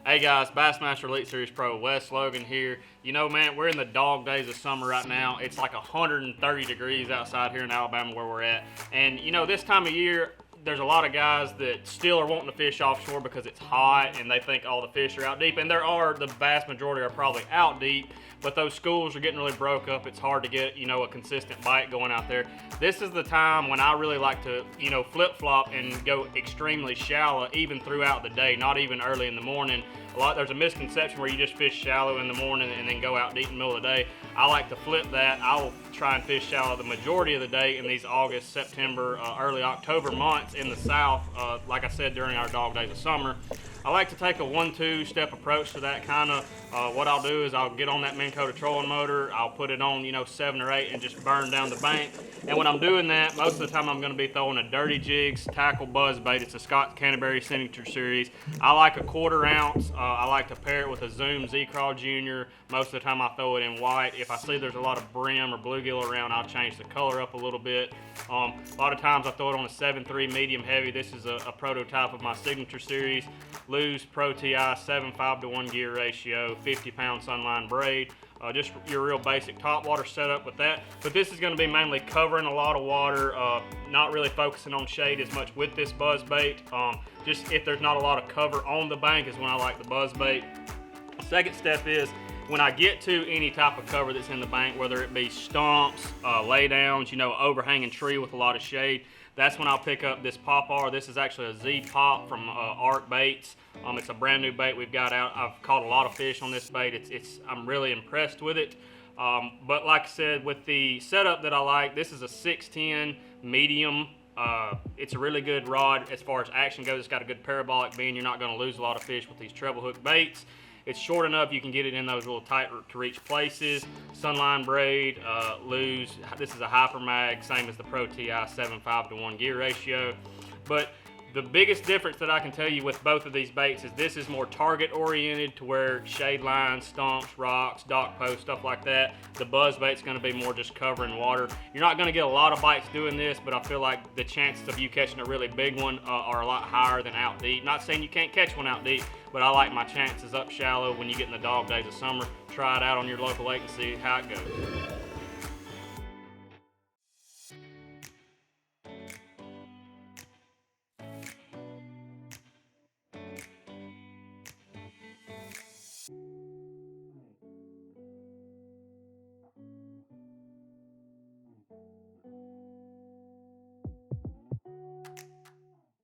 Hey guys, Bassmaster Elite Series Pro, Wes Logan here. You know, man, we're in the dog days of summer right now. It's like 130 degrees outside here in Alabama where we're at. And you know, this time of year, there's a lot of guys that still are wanting to fish offshore because it's hot and they think all the fish are out deep. And the vast majority are probably out deep, but those schools are getting really broke up. It's hard to get, a consistent bite going out there. This is the time when I really like to, flip-flop and go extremely shallow even throughout the day, not even early in the morning. There's a misconception where you just fish shallow in the morning and then go out deep in the middle of the day. I like to flip that. I'll try and fish shallow the majority of the day in these August, September, early October months in the south, like I said, during our dog days of summer. I like to take a 1-2 step approach to that kind of. What I'll do is I'll get on that Minn Kota trolling motor, I'll put it on 7 or 8 and just burn down the bank. And when I'm doing that, most of the time I'm going to be throwing a Dirty Jigs tackle buzz bait. It's a Scott Canterbury Signature Series. I like a 1/4 ounce. I like to pair it with a Zoom Z-Craw Jr. Most of the time I throw it in white. If I see there's a lot of brim or bluegill around, I'll change the color up a little bit. A lot of times I throw it on a 7.3 medium heavy. This is a prototype of my Signature Series. Lose Pro TI 7.5 to 1 gear ratio, 50-pound sunline braid. Just your real basic topwater setup with that. But this is going to be mainly covering a lot of water, not really focusing on shade as much with this buzz bait. Just if there's not a lot of cover on the bank is when I like the buzz bait. The second step is when I get to any type of cover that's in the bank, whether it be stumps, laydowns, overhanging tree with a lot of shade, that's when I'll pick up this pop-R. This is actually a Z-Pop from Arc Baits. It's a brand new bait we've got out. I've caught a lot of fish on this bait. I'm really impressed with it. But like I said, with the setup that I like, this is a 610 medium. It's a really good rod as far as action goes. It's got a good parabolic beam. You're not going to lose a lot of fish with these treble hook baits. It's short enough you can get it in those little tight to reach places. Sunline braid, lose. This is a hyper mag, same as the Pro TI 7.5 to 1 gear ratio. But the biggest difference that I can tell you with both of these baits is this is more target oriented to where shade lines, stumps, rocks, dock posts, stuff like that. The buzz bait's going to be more just covering water. You're not going to get a lot of bites doing this, but I feel like the chances of you catching a really big one are a lot higher than out deep. Not saying you can't catch one out deep, but I like my chances up shallow when you get in the dog days of summer. Try it out on your local lake and see how it goes.